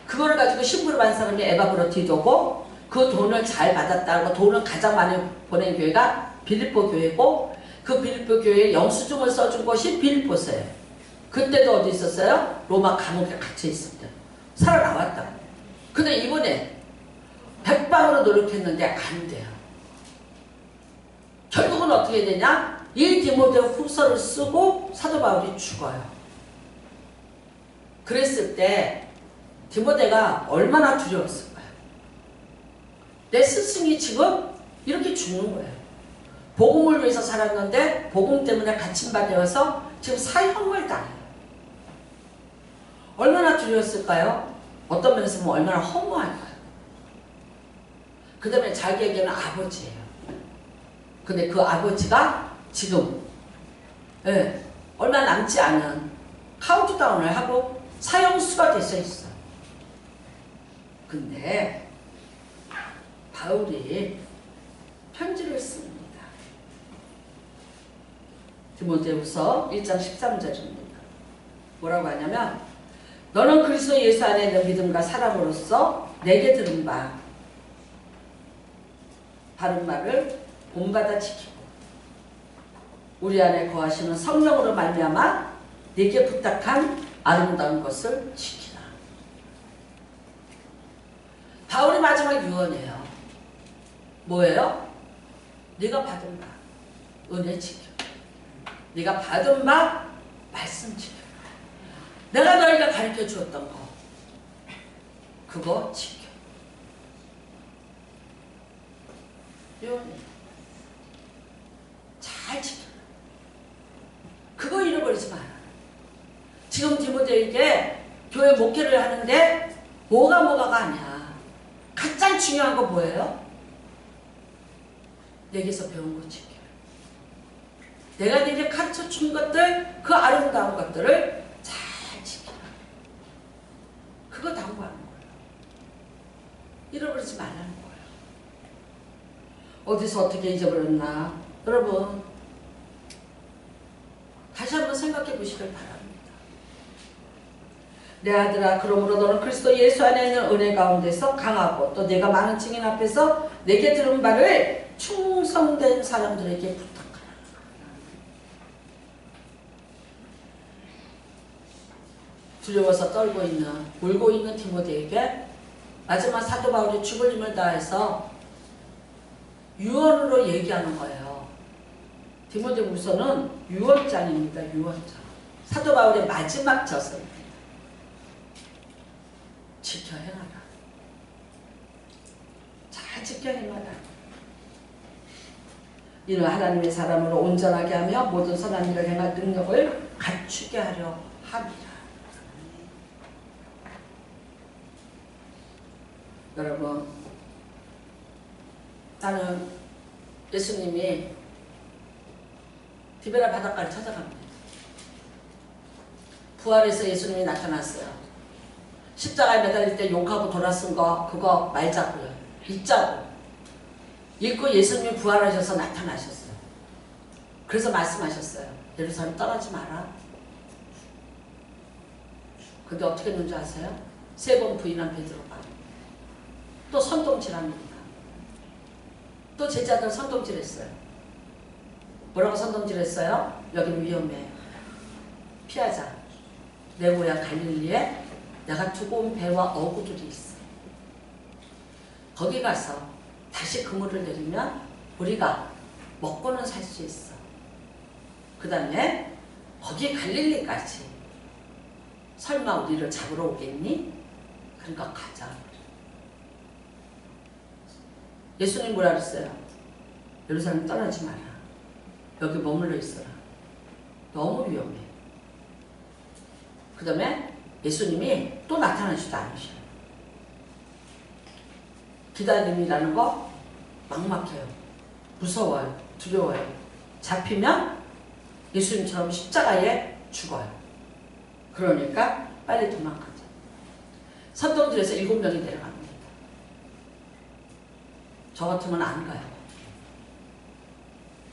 그거를 가지고 신부를 받은 사람이 에바브로티도고, 그 돈을 잘 받았다고 돈을 가장 많이 보낸 교회가 빌립보 교회고, 그 빌립보 교회에 영수증을 써준 곳이 빌립보서예요. 그때도 어디 있었어요? 로마 감옥에 갇혀 있었대요. 살아나왔다. 근데 이번에 백방으로 노력했는데 안 돼요. 결국은 어떻게 되냐? 이 디모데 후서를 쓰고 사도 바울이 죽어요. 그랬을 때 디모데가 얼마나 두려웠을까요? 내 스승이 지금 이렇게 죽는 거예요. 복음을 위해서 살았는데 복음 때문에 갇힌바되어서 지금 사형을 당해요. 얼마나 두려웠을까요? 어떤 면에서 보면 얼마나 허무할까요? 그 다음에 자기에게는 아버지예요. 근데 그 아버지가 지금 얼마 남지 않은 카운트다운을 하고 사형수가 돼서 있어. 근데 바울이 편지를 씁니다. 디모데후서 1장 13절입니다. 뭐라고 하냐면, 너는 그리스도 예수 안에 있는 믿음과 사랑으로서 내게 들은 바른 말을 본받아 지키고 우리 안에 거하시는 성령으로 말미암아 네게 부탁한 아름다운 것을 지키라. 바울이 마지막 유언이에요. 뭐예요? 네가 받은 바 은혜 지켜. 네가 받은 바 말씀 지켜. 내가 너희가 가르쳐 주었던 거 그거 지켜. 유언이에요. 잘 지켜. 그거 잃어버리지 마라. 지금 디모데에게 교회 목회를 하는데 뭐가가 아니야. 가장 중요한 거 뭐예요? 내게서 배운 거 지켜. 내가 네게 가르쳐 준 것들, 그 아름다운 것들을 잘 지켜라. 그거 당부하는 거예요. 잃어버리지 말라는 거예요. 어디서 어떻게 잊어버렸나? 여러분, 다시 한번 생각해 보시길 바랍니다. 내 아들아, 그러므로 너는 그리스도 예수 안에 있는 은혜 가운데서 강하고 또 내가 많은 증인 앞에서 내게 들은 바를 충성된 사람들에게 부탁하라. 두려워서 떨고 있는, 울고 있는 디모데에게 마지막 사도 바울이 죽을 힘을 다해서 유언으로 얘기하는 거예요. 디모데후서는 유언장입니다. 유언장. 사도 바울의 마지막 저서입니다. 지켜 행하라. 잘 지켜 행하라. 이는 하나님의 사람으로 온전하게 하며 모든 선한 일을 행할 능력을 갖추게 하려 합니다. 여러분, 나는 예수님이 디베라 바닷가를 찾아갑니다. 부활해서 예수님이 나타났어요. 십자가에 매달릴 때 욕하고 돌아쓴 거 그거 말자고요. 잊자고. 잊고 예수님이 부활하셔서 나타나셨어요. 그래서 말씀하셨어요. 예루살렘 떠나지 마라. 근데 어떻게 했는지 아세요? 3번 부인한 베드로가 또 선동질합니다. 또 제자들 선동질했어요. 뭐라고 선동질했어요? 여기는 위험해. 피하자. 내 고향 갈릴리에 내가 두고 온 배와 어구들이 있어. 거기 가서 다시 그물을 내리면 우리가 먹고는 살 수 있어. 그 다음에 거기 갈릴리까지 설마 우리를 잡으러 오겠니? 그러니까 가자. 예수님 뭐라 그랬어요? 예루살렘 떠나지 마라. 여기 머물러 있어라. 너무 위험해. 그 다음에 예수님이 또 나타나지도 않으셔요. 기다림이라는 거 막막해요. 무서워요. 두려워요. 잡히면 예수님처럼 십자가에 죽어요. 그러니까 빨리 도망가자. 선동들에서 7명이 내려갑니다. 저 같으면 안 가요.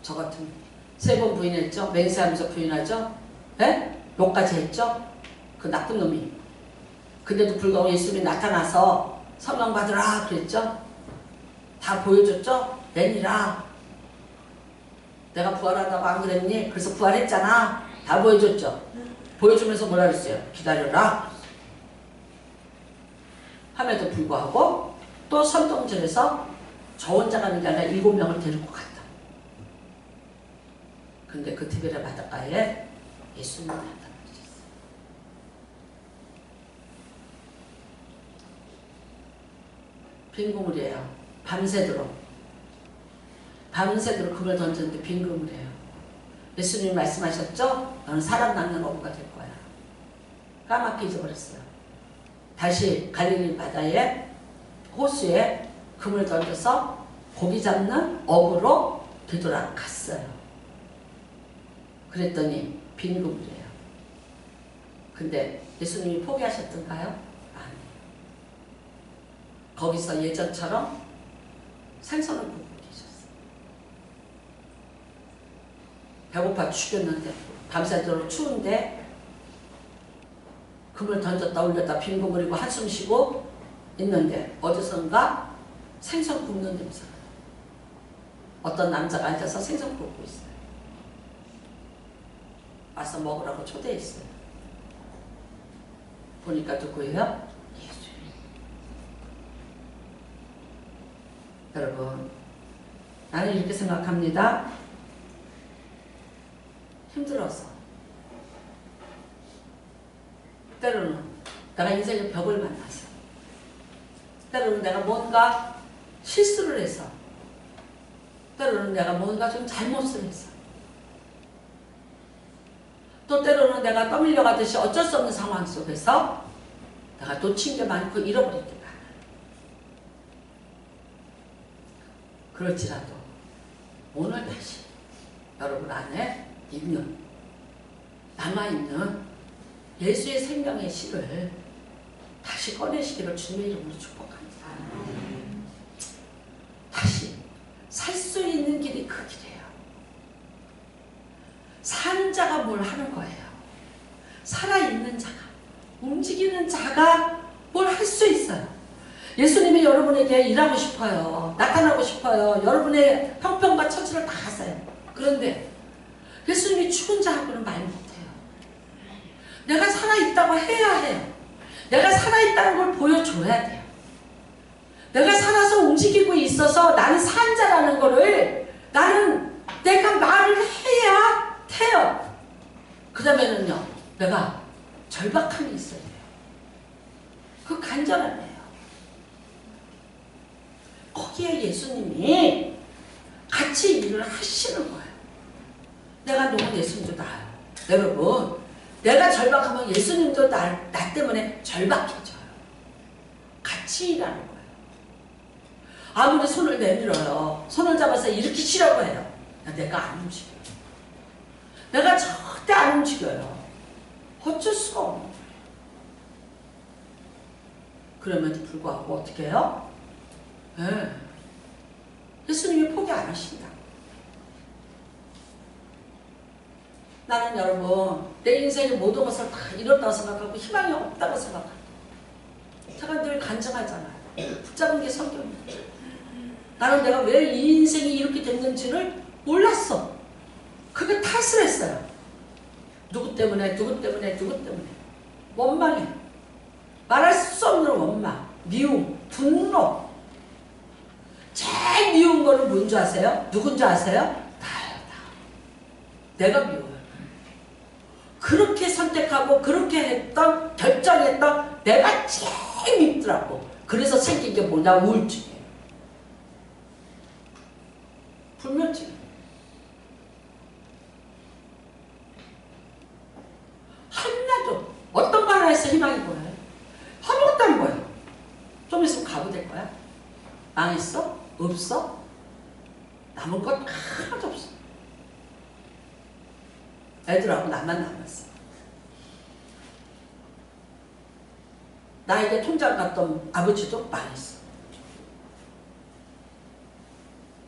저 같으면 3번 부인했죠? 맹세하면서 부인하죠? 네? 욕까지 했죠? 그 나쁜 놈이. 근데도 불구하고 예수님이 나타나서 성령 받으라 그랬죠? 다 보여줬죠? 내니라. 내가 부활한다고 안 그랬니? 그래서 부활했잖아. 다 보여줬죠? 보여주면서 뭐라 그랬어요? 기다려라. 함에도 불구하고 또 선동절에서 저 혼자 가는 게 아니라 7명을 데리고 갔다. 근데 그 디베랴 바닷가에 예수님이 나타나셨어요. 빈 그물이에요. 밤새도록 그물 던졌는데 빈 그물이에요. 예수님이 말씀하셨죠? 너는 사람 낳는 어부가 될 거야. 까맣게 잊어버렸어요. 다시 갈릴리 바다에 호수에 그물 던져서 고기 잡는 어부로 되돌아갔어요. 그랬더니 빈 그물이에요. 근데 예수님이 포기하셨던가요? 아니에요. 거기서 예전처럼 생선을 굽고 계셨어요. 배고파 죽였는데 밤새도록 추운데 그물 던졌다 올렸다 빈 그물이고 한숨 쉬고 있는데 어디선가 생선 굽는 냄새가 나요. 어떤 남자가 앉아서 생선 굽고 있어요. 와서 먹으라고 초대했어요. 보니까 누구예요? 예수님. 여러분, 나는 이렇게 생각합니다. 힘들어서 때로는 내가 인생의 벽을 만나서 때로는 내가 뭔가 실수를 해서 때로는 내가 뭔가 좀 잘못을 해서 또 때로는 내가 떠밀려가듯이 어쩔 수 없는 상황 속에서 내가 놓친 게 많고 잃어버릴 게 많아요. 그럴지라도 오늘 다시 여러분 안에 있는 남아있는 예수의 생명의 씨를 다시 꺼내시기를 주님의 이름으로 축복합니다. 다시 살 수 있는 길이 그 길이에요. 사는 자가 뭘 하는 거예요. 살아있는 자가, 움직이는 자가 뭘 할 수 있어요. 예수님이 여러분에게 일하고 싶어요. 나타나고 싶어요. 여러분의 형편과 처지를 다 아세요. 그런데 예수님이 죽은 자하고는 말 못해요. 내가 살아있다고 해야 해요. 내가 살아있다는 걸 보여줘야 돼요. 내가 살아서 움직이고 있어서 나는 산 자라는 거를 내가 말을 해야 돼요. 그 다음에는요, 내가 절박함이 있어야 돼요. 그 간절함이에요. 거기에 예수님이 같이 일을 하시는 거예요. 내가 너무 예수님도 나아요. 여러분, 내가 절박하면 예수님도 나 때문에 절박해져요. 같이 일하는 거예요. 아무리 손을 내밀어요. 손을 잡아서 일으키시라고 해요. 내가 안 움직여요. 내가 절대 안 움직여요. 어쩔 수가 없는 거예요. 그럼에도 불구하고 어떻게 해요? 네. 예수님이 포기 안 하신다. 나는 여러분, 내 인생의 모든 것을 다 잃었다고 생각하고 희망이 없다고 생각합니다. 제가 늘 간증하잖아요. 붙잡은 게 성경입니다. 나는 내가 왜 이 인생이 이렇게 됐는지를 몰랐어. 그게 탓을 했어요. 누구 때문에. 원망해. 말할 수 없는 원망, 미움, 분노. 제일 미운 거는 뭔지 아세요? 누군지 아세요? 나예요. 내가 미워요. 그렇게 선택하고 그렇게 결정했던 내가 제일 밉더라고. 그래서 생긴 게 뭐냐? 우울증이에요. 불면증. 하나도 어떤 거 하나에서 희망이 보여요? 아무것도 안 보여요. 좀 있으면 가부 될 거야. 망했어? 없어? 남은 것 하나도 없어. 애들하고 나만 남았어. 나에게 통장 갔던 아버지도 망했어.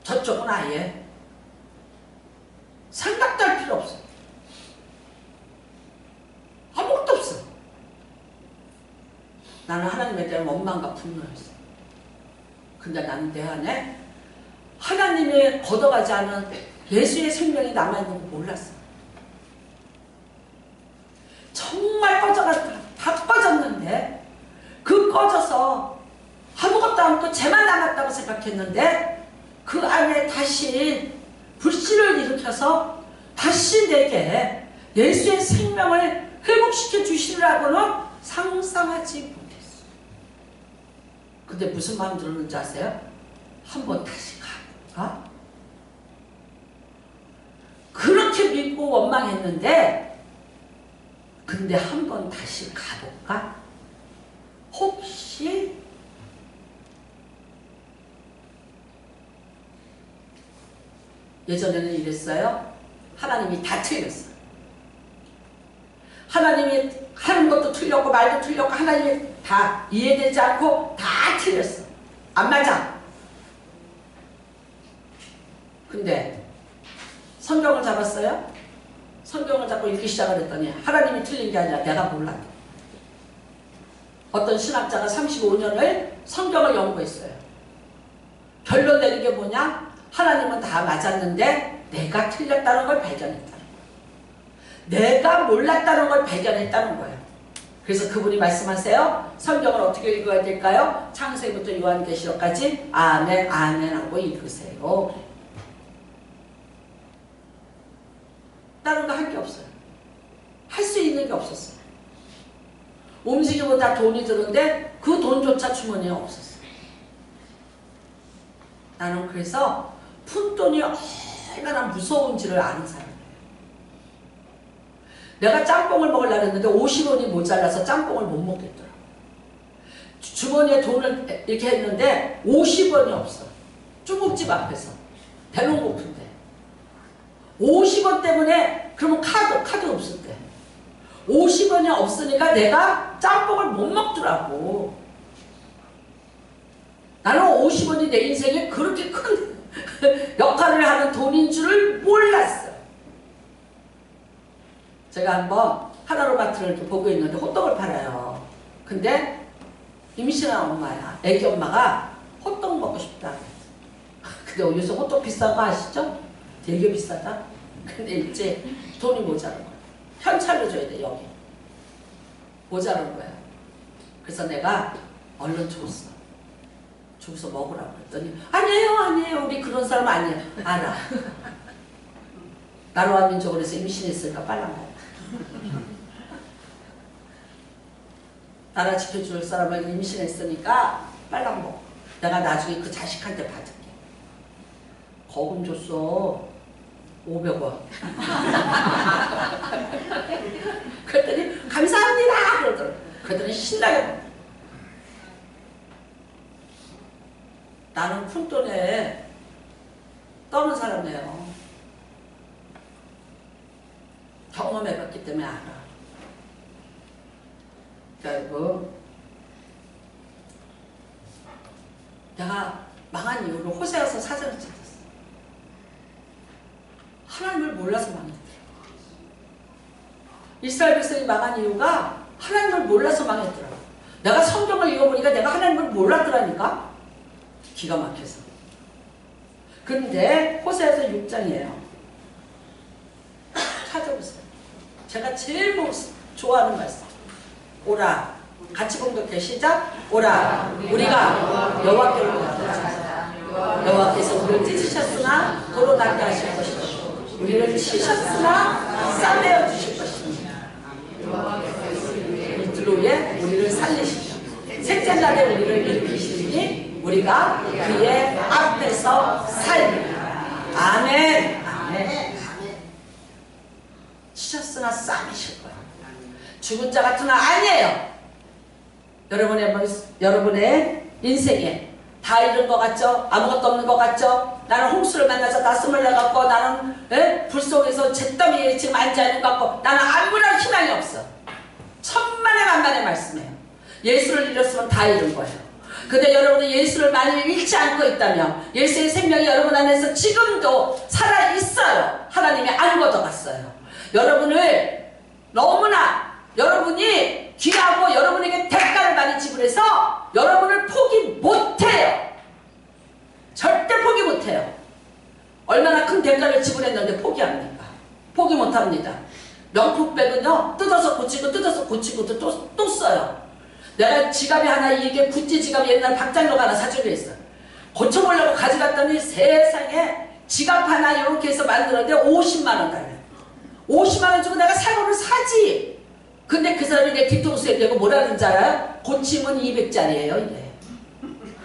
저쪽은 아예 생각도 할 필요 없어. 아무것도 없어. 나는 하나님에 대한 원망과 분노였어. 근데 나는 내 안에 하나님이 걷어가지 않은 예수의 생명이 남아있는 거 몰랐어. 정말 다 꺼졌는데 그 꺼져서 아무것도 않고 죄만 남았다고 생각했는데 그 안에 다시 불씨를 일으켜서 다시 내게 예수의 생명을 회복시켜 주시라고는 상상하지 못했어. 근데 무슨 마음 들었는지 아세요? 한번 다시 가볼까? 그렇게 믿고 원망했는데 근데 한번 다시 가볼까? 혹시 예전에는 이랬어요. 하나님이 다 틀렸어. 하나님이 하는 것도 틀렸고 말도 틀렸고 하나님이 다 이해되지 않고 다 틀렸어. 안 맞아. 근데 성경을 잡았어요. 성경을 잡고 읽기 시작을 했더니 하나님이 틀린 게 아니라 내가 몰랐다. 어떤 신학자가 35년을 성경을 연구했어요. 결론 내린 게 뭐냐? 하나님은 다 맞았는데 내가 틀렸다는 걸 발견했다는 거예요. 내가 몰랐다는 걸 발견했다는 거예요. 그래서 그분이 말씀하세요. 성경을 어떻게 읽어야 될까요? 창세기부터 요한계시록까지 아멘 아멘 하고 읽으세요. 다른 거 할 게 없어요. 할 수 있는 게 없었어요. 움직이고 다 돈이 드는데 그 돈조차 주머니에 없었어요. 나는 그래서 푼돈이 얼마나 무서운지를 아는 사람이에요. 내가 짬뽕을 먹으려고 했는데 50원이 모자라서 짬뽕을 못 먹겠더라고. 주머니에 돈을 이렇게 했는데 50원이 없어. 중국집 앞에서. 배는 고픈데. 50원 때문에 그러면 카드 없을 때 50원이 없으니까 내가 짬뽕을 못 먹더라고. 나는 50원이 내 인생에 그렇게 큰 역할을 하는 돈인 줄을 몰랐어요. 제가 한번 하나로마트를 보고 있는데 호떡을 팔아요. 근데 임신한 엄마야. 애기 엄마가 호떡 먹고 싶다. 근데 요새 호떡 비싼 거 아시죠? 되게 비싸다. 근데 이제 돈이 모자란 거야. 현찰로 줘야 돼, 여기. 모자란 거야. 그래서 내가 얼른 줬어. 주고서 먹으라고 했더니 아니에요 우리 그런 사람 아니에요. 알아. 나로와 민족으로 해서 임신했으니까 빨라 먹어. 나라 지켜줄 사람을 임신했으니까 빨라 먹어. 내가 나중에 그 자식한테 받을게. 거금 줬어. 500원. 그랬더니 감사합니다 그러더라고. 그랬더니 신나게 먹어. 나는 푼돈에 떠는 사람이에요. 경험해봤기 때문에 알아. 그리고 내가 망한 이유로 호세아서 사전을 찍었어. 하나님을 몰라서 망했대. 이스라엘 백성이 망한 이유가 하나님을 몰라서 망했더라고. 내가 성경을 읽어보니까 내가 하나님을 몰랐더라니까. 기가 막혀서. 근데 호세아서 6장이에요. 찾아보세요. 제가 제일 좋아하는 말씀. 오라. 같이 공격해. 시작. 오라. 우리가 여호와께로 가자. 여호와께서 우리를 찢으셨으나 도로 낫게 하실 것이다. 우리를 치셨으나 싸매어 주실 것입니다. 이틀 후에 우리를 살리시죠. 셋째 날에 우리를 일으키시니 우리가 그의 앞에서 살리리라. 아멘. 아멘. 치셨으나 싸매실 거예요. 죽은 자 같은 나 아니에요. 여러분의 인생에 다 잃은 것 같죠? 아무것도 없는 것 같죠? 나는 홍수를 만나서 나숨을 내갖고 나는 불 속에서 잿더미에 지금 앉아있는 것 같고 나는 아무런 희망이 없어. 천만의 만만의 말씀이에요. 예수를 잃었으면 다 잃은 거예요. 근데 여러분은 예수를 만일 잃지 않고 있다면 예수의 생명이 여러분 안에서 지금도 살아있어요. 하나님이 안 걷어갔어요. 여러분을 너무나 여러분이 귀하고 여러분에게 대가를 많이 지불해서 여러분을 포기 못해요. 절대 포기 못해요. 얼마나 큰 대가를 지불했는데 포기합니까? 포기 못합니다. 명품백은요 뜯어서 고치고 또 써요. 내가 지갑이 하나 이게 구찌 지갑이 옛날 박장로가 하나 사주기로 했어. 고쳐보려고 가져갔더니 세상에 지갑 하나 이렇게 해서 만들었는데 50만원 달래. 50만원 주고 내가 새 거를 사지. 근데 그 사람이 내 뒤통수에 대고 뭐라는 줄 알아요? 고치면 200짜리예요 이래.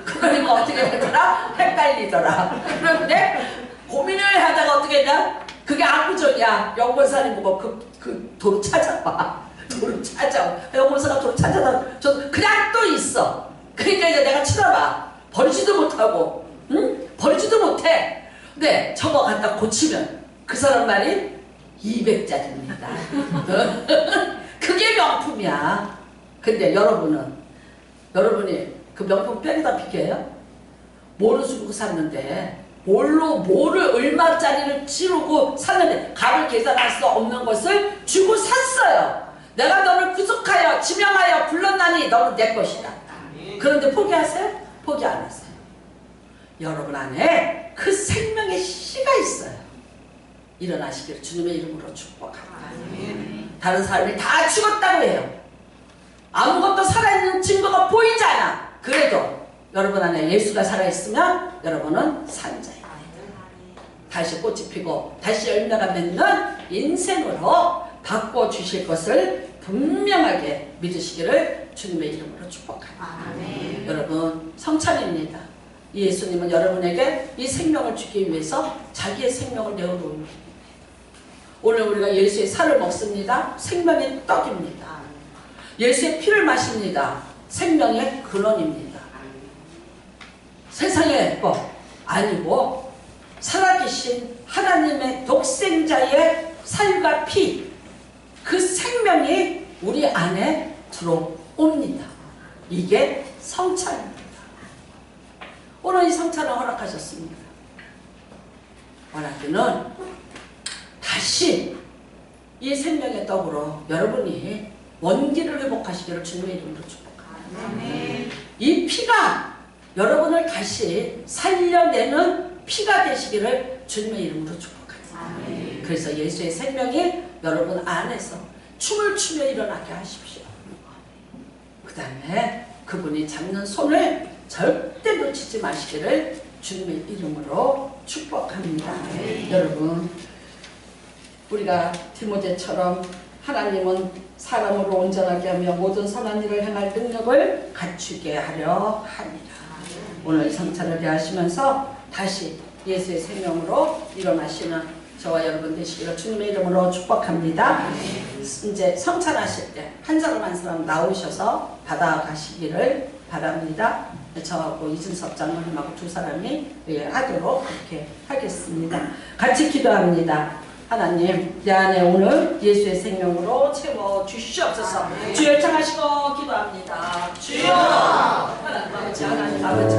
그러니까 어떻게 되더라? 헷갈리더라. 그런데 고민을 하다가 어떻게 했냐? 그게 압구정이야. 영본사님 보고 그 도로 찾아봐. 도로 찾아. 영본사가 도로 찾아다. 저 그냥 또 있어. 그러니까 이제 내가 쳐다봐. 버리지도 못하고, 응? 버리지도 못해. 근데 저거 갖다 고치면 그 사람 말이 200짜리입니다. 그게 명품이야. 근데 여러분이 그 명품 뺑에다 비켜요? 뭐를 주고 샀는데 뭐를 얼마짜리를 치르고 샀는데 값을 계산할 수 없는 것을 주고 샀어요. 내가 너를 구속하여 지명하여 불렀나니 너는 내 것이다. 그런데 포기하세요? 포기 안 하세요. 여러분 안에 그 생명의 씨가 있어요. 일어나시기를 주님의 이름으로 축복합니다. 다른 사람이 다 죽었다고 해요. 아무것도 살아있는 증거가 보이지 않아. 그래도 여러분 안에 예수가 살아있으면 여러분은 산자입니다. 다시 꽃이 피고 다시 열매가 맺는 인생으로 바꿔주실 것을 분명하게 믿으시기를 주님의 이름으로 축복합니다. 여러분 성찬입니다. 예수님은 여러분에게 이 생명을 주기 위해서 자기의 생명을 내어놓은 겁니다. 오늘 우리가 예수의 살을 먹습니다. 생명의 떡입니다. 예수의 피를 마십니다. 생명의 근원입니다. 세상의 것 아니고 살아계신 하나님의 독생자의 살과 피, 그 생명이 우리 안에 들어옵니다. 이게 성찬입니다. 오늘 이 성찬을 허락하셨습니다. 원하기는 다시 이 생명의 떡으로 여러분이 원기를 회복하시기를 주님의 이름으로 축복합니다. 이 피가 여러분을 다시 살려내는 피가 되시기를 주님의 이름으로 축복합니다. 그래서 예수의 생명이 여러분 안에서 춤을 추며 일어나게 하십시오. 그 다음에 그분이 잡는 손을 절대 놓치지 마시기를 주님의 이름으로 축복합니다. 여러분, 우리가 디모데처럼 하나님은 사람으로 온전하게 하며 모든 선한 일을 행할 능력을 갖추게 하려 합니다. 오늘 성찬을 대하시면서 다시 예수의 생명으로 일어나시는 저와 여러분 되시기를 주님의 이름으로 축복합니다. 이제 성찬하실 때 한 사람 한 사람 나오셔서 받아가시기를 바랍니다. 저하고 이준섭 장로님하고 두 사람이 하도록 그렇게 하겠습니다. 같이 기도합니다. 하나님, 내 안에 오늘 예수의 생명으로 채워 주시옵소서. 주여 청하시고 기도합니다. 주여! 하나님 아버지, 하나님 아버지,